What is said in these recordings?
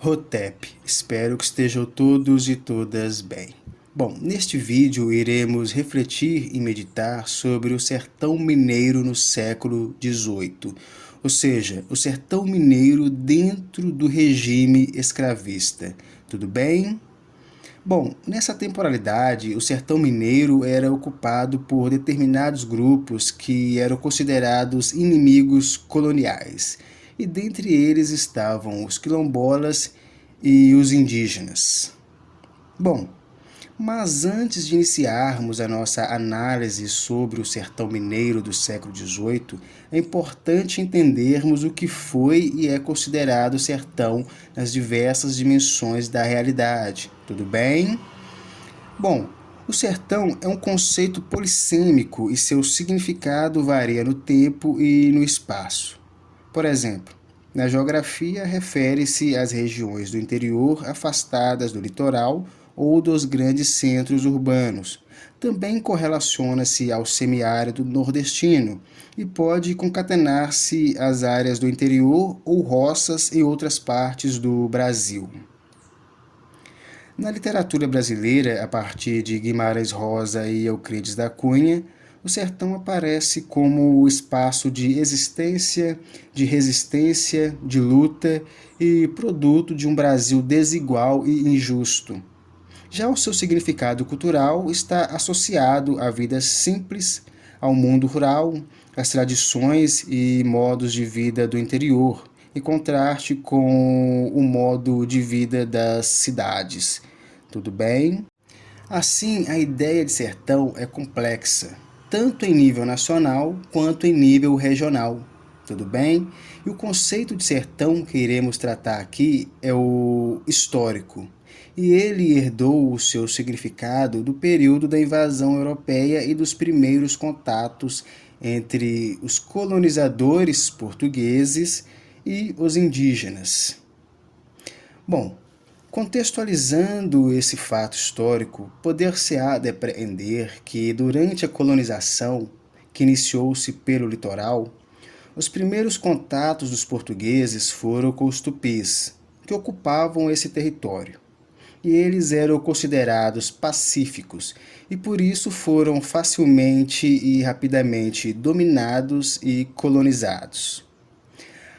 Hotep, espero que estejam todos e todas bem. Bom, neste vídeo iremos refletir e meditar sobre o sertão mineiro no século XVIII, ou seja, o sertão mineiro dentro do regime escravista. Tudo bem? Bom, nessa temporalidade, o sertão mineiro era ocupado por determinados grupos que eram considerados inimigos coloniais, e dentre eles estavam os quilombolas e os indígenas. Bom, mas antes de iniciarmos a nossa análise sobre o sertão mineiro do século XVIII, é importante entendermos o que foi e é considerado sertão nas diversas dimensões da realidade. Tudo bem? Bom, o sertão é um conceito polissêmico e seu significado varia no tempo e no espaço. Por exemplo, na geografia refere-se às regiões do interior afastadas do litoral ou dos grandes centros urbanos. Também correlaciona-se ao semiárido nordestino e pode concatenar-se às áreas do interior ou roças em outras partes do Brasil. Na literatura brasileira, a partir de Guimarães Rosa e Euclides da Cunha, o sertão aparece como o espaço de existência, de resistência, de luta e produto de um Brasil desigual e injusto. Já o seu significado cultural está associado à vida simples, ao mundo rural, às tradições e modos de vida do interior, em contraste com o modo de vida das cidades. Tudo bem? Assim, a ideia de sertão é complexa, tanto em nível nacional quanto em nível regional. Tudo bem? E o conceito de sertão que iremos tratar aqui é o histórico. E ele herdou o seu significado do período da invasão europeia e dos primeiros contatos entre os colonizadores portugueses e os indígenas. Bom, contextualizando esse fato histórico, poder-se-á depreender que durante a colonização, que iniciou-se pelo litoral, os primeiros contatos dos portugueses foram com os tupis, que ocupavam esse território. E eles eram considerados pacíficos e por isso foram facilmente e rapidamente dominados e colonizados.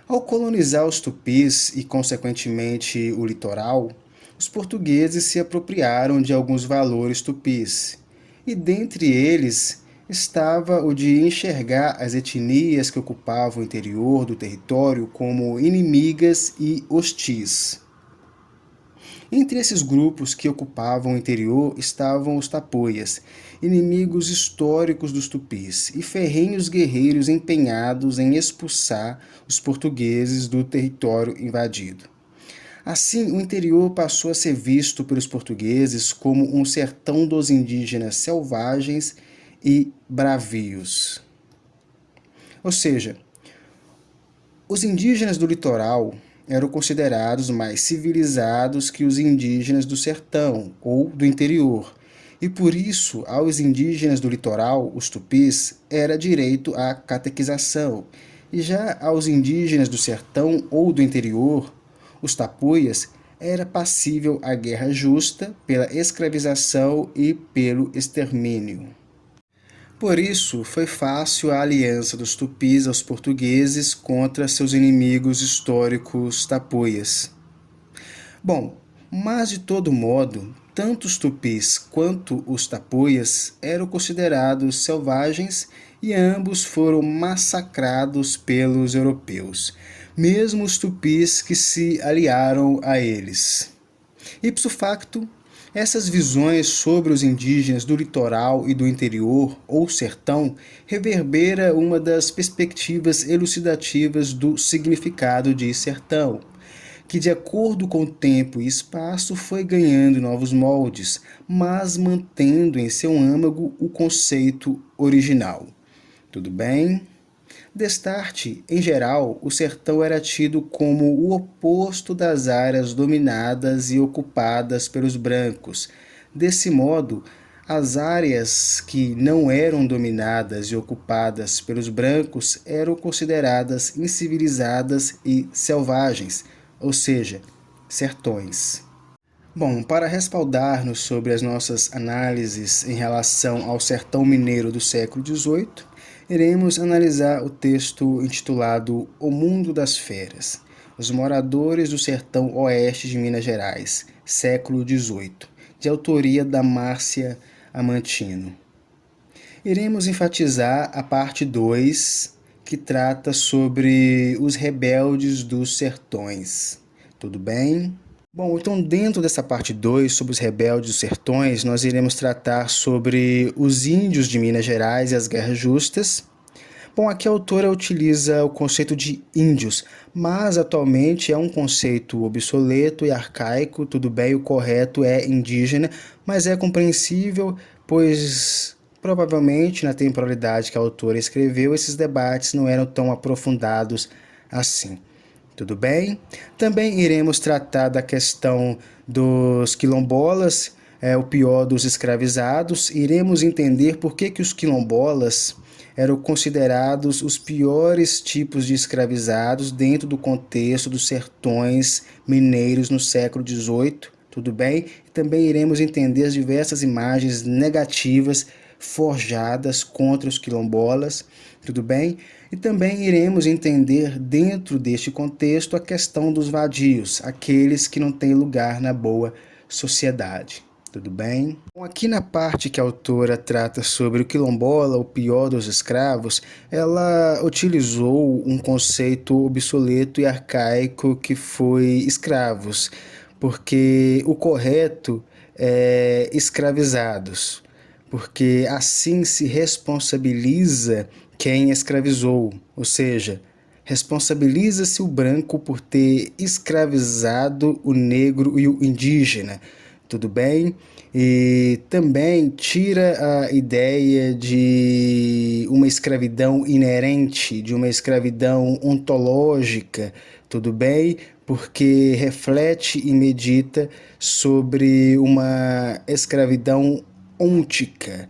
Ao colonizar os tupis e, consequentemente, o litoral, os portugueses se apropriaram de alguns valores tupis, e dentre eles estava o de enxergar as etnias que ocupavam o interior do território como inimigas e hostis. Entre esses grupos que ocupavam o interior estavam os tapuias, inimigos históricos dos tupis e ferrenhos guerreiros empenhados em expulsar os portugueses do território invadido. Assim, o interior passou a ser visto pelos portugueses como um sertão dos indígenas selvagens e bravios. Ou seja, os indígenas do litoral eram considerados mais civilizados que os indígenas do sertão ou do interior, e por isso aos indígenas do litoral, os tupis, era direito à catequização, e já aos indígenas do sertão ou do interior, os tapuias, era passível à guerra justa pela escravização e pelo extermínio. Por isso, foi fácil a aliança dos tupis aos portugueses contra seus inimigos históricos tapuias. Bom, mas de todo modo, tanto os tupis quanto os tapuias eram considerados selvagens e ambos foram massacrados pelos europeus, mesmo os tupis que se aliaram a eles. Ipso facto, essas visões sobre os indígenas do litoral e do interior, ou sertão, reverbera uma das perspectivas elucidativas do significado de sertão, que de acordo com o tempo e espaço foi ganhando novos moldes, mas mantendo em seu âmago o conceito original. Tudo bem? Destarte, em geral, o sertão era tido como o oposto das áreas dominadas e ocupadas pelos brancos. Desse modo, As áreas que não eram dominadas e ocupadas pelos brancos eram consideradas incivilizadas e selvagens, ou seja, sertões. Bom, para respaldar-nos sobre as nossas análises em relação ao sertão mineiro do século XVIII, iremos analisar o texto intitulado O Mundo das Feras, os moradores do sertão oeste de Minas Gerais, século XVIII, de autoria da Márcia Amantino. Iremos enfatizar a parte 2, que trata sobre os rebeldes dos sertões. Tudo bem? Bom, então dentro dessa parte 2, sobre os rebeldes dos sertões, nós iremos tratar sobre os índios de Minas Gerais e as guerras justas. Bom, aqui a autora utiliza o conceito de índios, mas atualmente é um conceito obsoleto e arcaico, tudo bem, o correto é indígena, mas é compreensível, pois provavelmente na temporalidade que a autora escreveu, esses debates não eram tão aprofundados assim. Tudo bem? Também iremos tratar da questão dos quilombolas, o pior dos escravizados. Iremos entender por que os quilombolas eram considerados os piores tipos de escravizados dentro do contexto dos sertões mineiros no século XVIII. Tudo bem? Também iremos entender as diversas imagens negativas forjadas contra os quilombolas, tudo bem? E também iremos entender dentro deste contexto a questão dos vadios, aqueles que não têm lugar na boa sociedade. Tudo bem? Bom, aqui na parte que a autora trata sobre o quilombola, o pior dos escravos, ela utilizou um conceito obsoleto e arcaico que foi escravos, porque o correto é escravizados, porque assim se responsabiliza quem escravizou, ou seja, responsabiliza-se o branco por ter escravizado o negro e o indígena, tudo bem? E também tira a ideia de uma escravidão inerente, de uma escravidão ontológica, tudo bem? Porque reflete e medita sobre uma escravidão ôntica,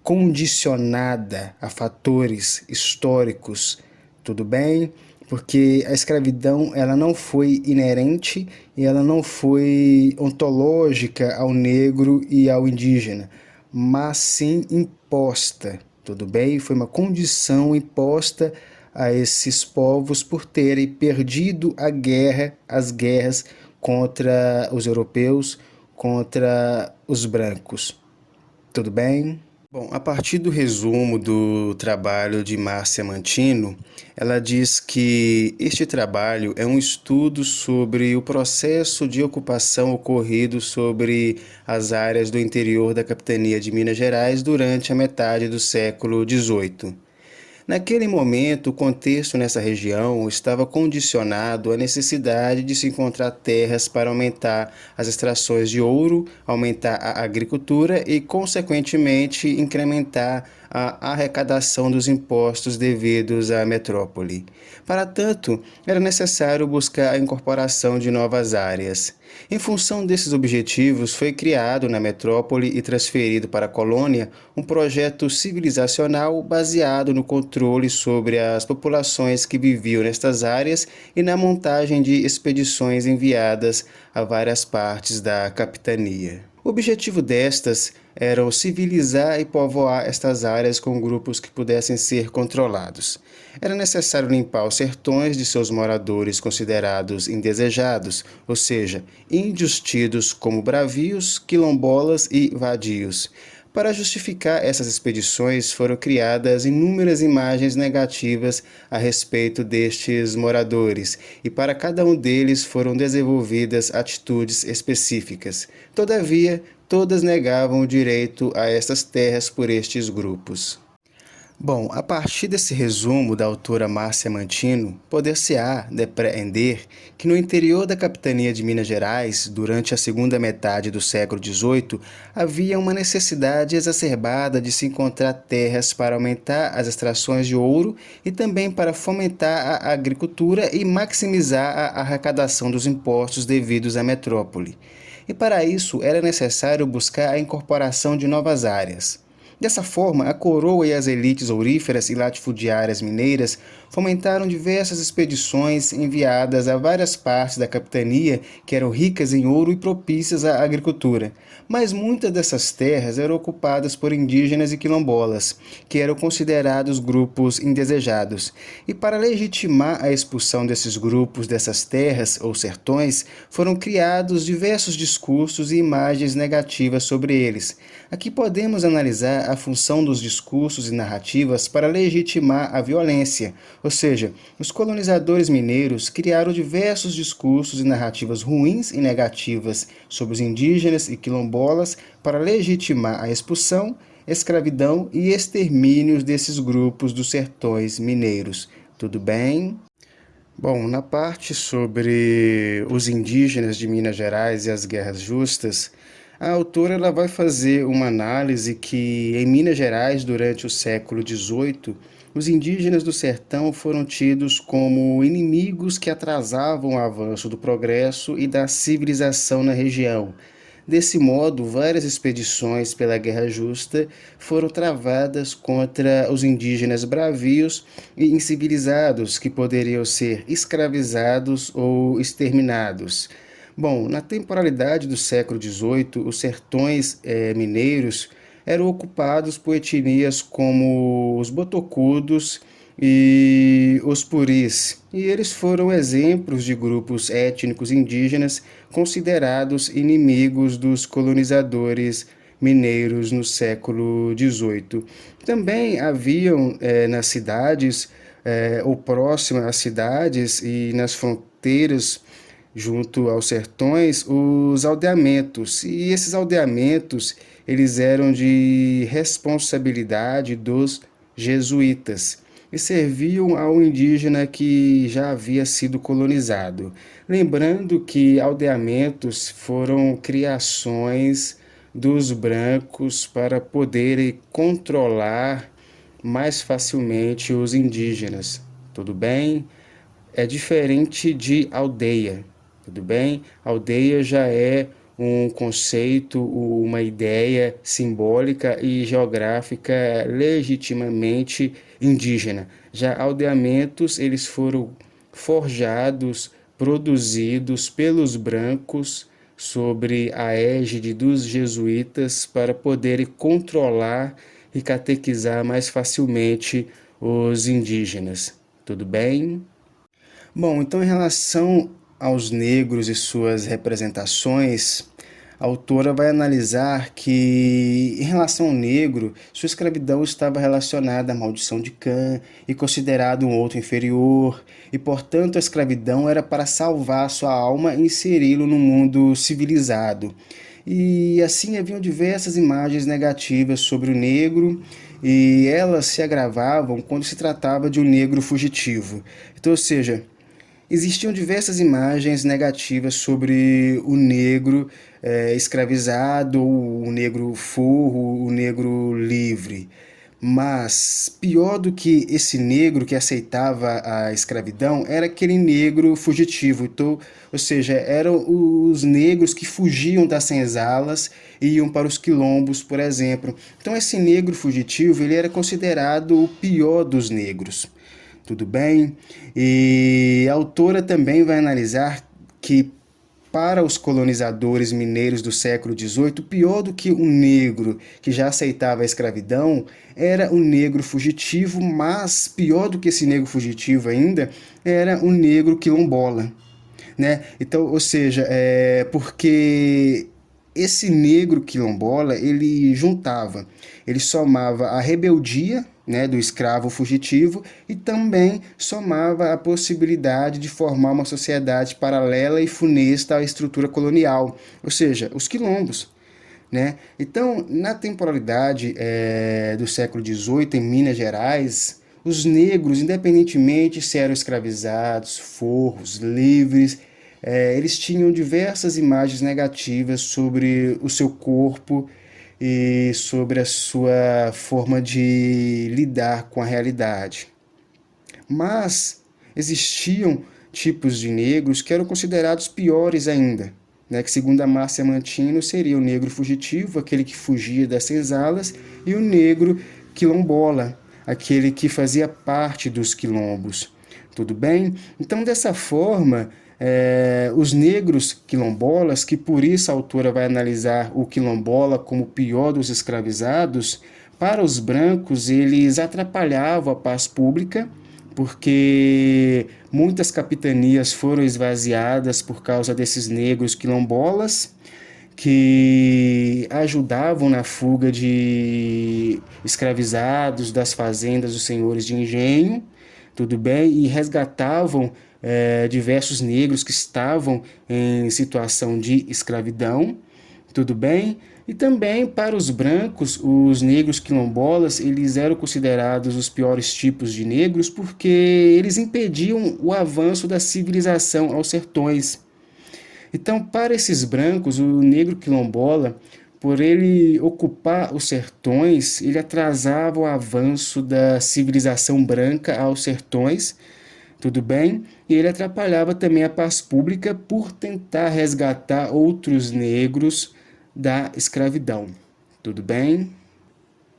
condicionada a fatores históricos, tudo bem? Porque a escravidão ela não foi inerente e ela não foi ontológica ao negro e ao indígena, mas sim imposta, tudo bem? Foi uma condição imposta a esses povos por terem perdido as guerras contra os europeus, contra os brancos. Tudo bem? Bom, a partir do resumo do trabalho de Márcia Amantino, ela diz que este trabalho é um estudo sobre o processo de ocupação ocorrido sobre as áreas do interior da capitania de Minas Gerais durante a metade do século XVIII. Naquele momento, o contexto nessa região estava condicionado à necessidade de se encontrar terras para aumentar as extrações de ouro, aumentar a agricultura e, consequentemente, incrementar a arrecadação dos impostos devidos à metrópole. Para tanto, era necessário buscar a incorporação de novas áreas. Em função desses objetivos, foi criado na metrópole e transferido para a colônia um projeto civilizacional baseado no controle sobre as populações que viviam nestas áreas e na montagem de expedições enviadas a várias partes da capitania. O objetivo destas era civilizar e povoar estas áreas com grupos que pudessem ser controlados. Era necessário limpar os sertões de seus moradores considerados indesejados, ou seja, índios tidos como bravios, quilombolas e vadios. Para justificar essas expedições, foram criadas inúmeras imagens negativas a respeito destes moradores, e para cada um deles foram desenvolvidas atitudes específicas. Todavia, todas negavam o direito a estas terras por estes grupos. Bom, a partir desse resumo da autora Márcia Amantino, poder-se-á depreender que no interior da capitania de Minas Gerais, durante a segunda metade do século XVIII, havia uma necessidade exacerbada de se encontrar terras para aumentar as extrações de ouro e também para fomentar a agricultura e maximizar a arrecadação dos impostos devidos à metrópole. e para isso era necessário buscar a incorporação de novas áreas. Dessa forma, a coroa e as elites auríferas e latifundiárias mineiras fomentaram diversas expedições enviadas a várias partes da capitania que eram ricas em ouro e propícias à agricultura. Mas muitas dessas terras eram ocupadas por indígenas e quilombolas, que eram considerados grupos indesejados. E para legitimar a expulsão desses grupos dessas terras ou sertões, foram criados diversos discursos e imagens negativas sobre eles. Aqui podemos analisar a função dos discursos e narrativas para legitimar a violência, ou seja, os colonizadores mineiros criaram diversos discursos e narrativas ruins e negativas sobre os indígenas e quilombolas para legitimar a expulsão, escravidão e extermínios desses grupos dos sertões mineiros. Tudo bem? Bom, na parte sobre os indígenas de Minas Gerais e as guerras justas, a autora ela vai fazer uma análise que em Minas Gerais, durante o século XVIII, os indígenas do sertão foram tidos como inimigos que atrasavam o avanço do progresso e da civilização na região. Desse modo, várias expedições pela Guerra Justa foram travadas contra os indígenas bravios e incivilizados que poderiam ser escravizados ou exterminados. Bom, na temporalidade do século XVIII, os sertões mineiros eram ocupados por etnias como os botocudos e os puris, e eles foram exemplos de grupos étnicos indígenas considerados inimigos dos colonizadores mineiros no século XVIII. Também haviam nas cidades ou próximas às cidades e nas fronteiras junto aos sertões, os aldeamentos. E esses aldeamentos, eles eram de responsabilidade dos jesuítas e serviam ao indígena que já havia sido colonizado. Lembrando que aldeamentos foram criações dos brancos para poderem controlar mais facilmente os indígenas. Tudo bem? É diferente de aldeia. Tudo bem? Aldeia já é um conceito, uma ideia simbólica e geográfica legitimamente indígena. Já aldeamentos, eles foram forjados, produzidos pelos brancos sobre a égide dos jesuítas para poderem controlar e catequizar mais facilmente os indígenas. Tudo bem? Bom, então em relação aos negros e suas representações, a autora vai analisar que, em relação ao negro, sua escravidão estava relacionada à maldição de Cã e considerado um outro inferior, e portanto a escravidão era para salvar sua alma e inseri-lo no mundo civilizado. E assim haviam diversas imagens negativas sobre o negro, e elas se agravavam quando se tratava de um negro fugitivo. Então, ou seja, existiam diversas imagens negativas sobre o negro escravizado, o negro forro, o negro livre. Mas pior do que esse negro que aceitava a escravidão era aquele negro fugitivo. Então, ou seja, eram os negros que fugiam das senzalas e iam para os quilombos, por exemplo. Então, esse negro fugitivo ele era considerado o pior dos negros. Tudo bem? E a autora também vai analisar que, para os colonizadores mineiros do século XVIII, pior do que um negro que já aceitava a escravidão era o negro fugitivo, mas pior do que esse negro fugitivo ainda era o negro quilombola, né? Então, ou seja, porque esse negro quilombola, ele somava a rebeldia, né, do escravo fugitivo e também somava a possibilidade de formar uma sociedade paralela e funesta à estrutura colonial, ou seja, os quilombos. Né? Então, na temporalidade do século XVIII, em Minas Gerais, os negros, independentemente se eram escravizados, forros, livres, eles tinham diversas imagens negativas sobre o seu corpo e sobre a sua forma de lidar com a realidade. Mas existiam tipos de negros que eram considerados piores ainda, né, que segundo a Márcia Mantino seria o negro fugitivo, aquele que fugia das senzalas, e o negro quilombola, aquele que fazia parte dos quilombos. Tudo bem? Então, dessa forma, os negros quilombolas, que por isso a autora vai analisar o quilombola como o pior dos escravizados, para os brancos eles atrapalhavam a paz pública, porque muitas capitanias foram esvaziadas por causa desses negros quilombolas, que ajudavam na fuga de escravizados das fazendas dos senhores de engenho, tudo bem? E resgatavam diversos negros que estavam em situação de escravidão, tudo bem? E também para os brancos, os negros quilombolas, eles eram considerados os piores tipos de negros porque eles impediam o avanço da civilização aos sertões. Então, para esses brancos, o negro quilombola, por ele ocupar os sertões, ele atrasava o avanço da civilização branca aos sertões, tudo bem? E ele atrapalhava também a paz pública por tentar resgatar outros negros da escravidão, tudo bem?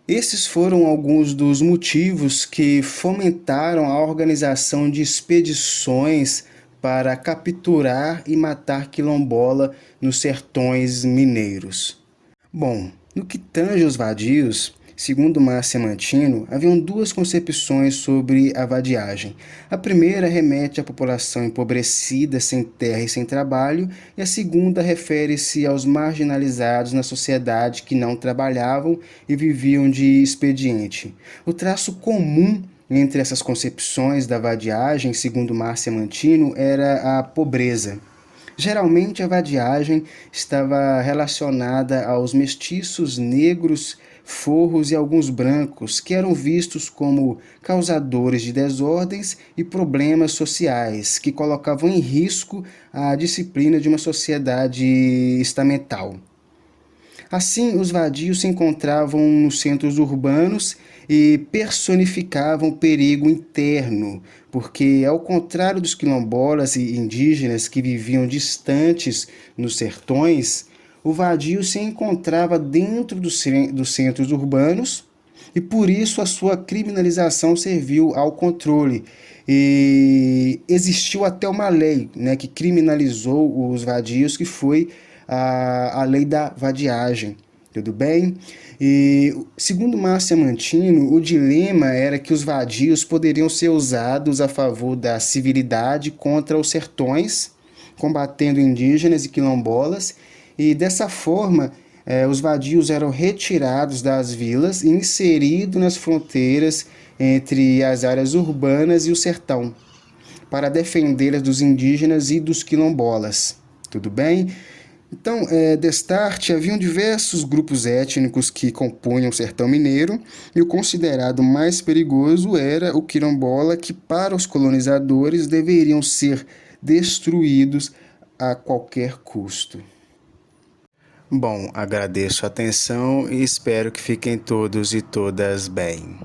Esses foram alguns dos motivos que fomentaram a organização de expedições para capturar e matar quilombola nos sertões mineiros. Bom, no que tange aos vadios, segundo Márcia Mantino, haviam duas concepções sobre a vadiagem. A primeira remete à população empobrecida, sem terra e sem trabalho, e a segunda refere-se aos marginalizados na sociedade que não trabalhavam e viviam de expediente. O traço comum entre essas concepções da vadiagem, segundo Márcia Mantino, era a pobreza. Geralmente a vadiagem estava relacionada aos mestiços negros, forros e alguns brancos, que eram vistos como causadores de desordens e problemas sociais, que colocavam em risco a disciplina de uma sociedade estamental. Assim, os vadios se encontravam nos centros urbanos e personificavam o perigo interno, porque, ao contrário dos quilombolas e indígenas que viviam distantes nos sertões, o vadio se encontrava dentro dos centros urbanos e, por isso, a sua criminalização serviu ao controle. E existiu até uma lei, né, que criminalizou os vadios, que foi a lei da vadiagem, tudo bem? E, segundo Márcia Mantino, o dilema era que os vadios poderiam ser usados a favor da civilidade contra os sertões, combatendo indígenas e quilombolas, e dessa forma os vadios eram retirados das vilas e inseridos nas fronteiras entre as áreas urbanas e o sertão, para defendê-las dos indígenas e dos quilombolas, tudo bem? Então, destarte, haviam diversos grupos étnicos que compunham o sertão mineiro, e o considerado mais perigoso era o quilombola, que para os colonizadores deveriam ser destruídos a qualquer custo. Bom, agradeço a atenção e espero que fiquem todos e todas bem.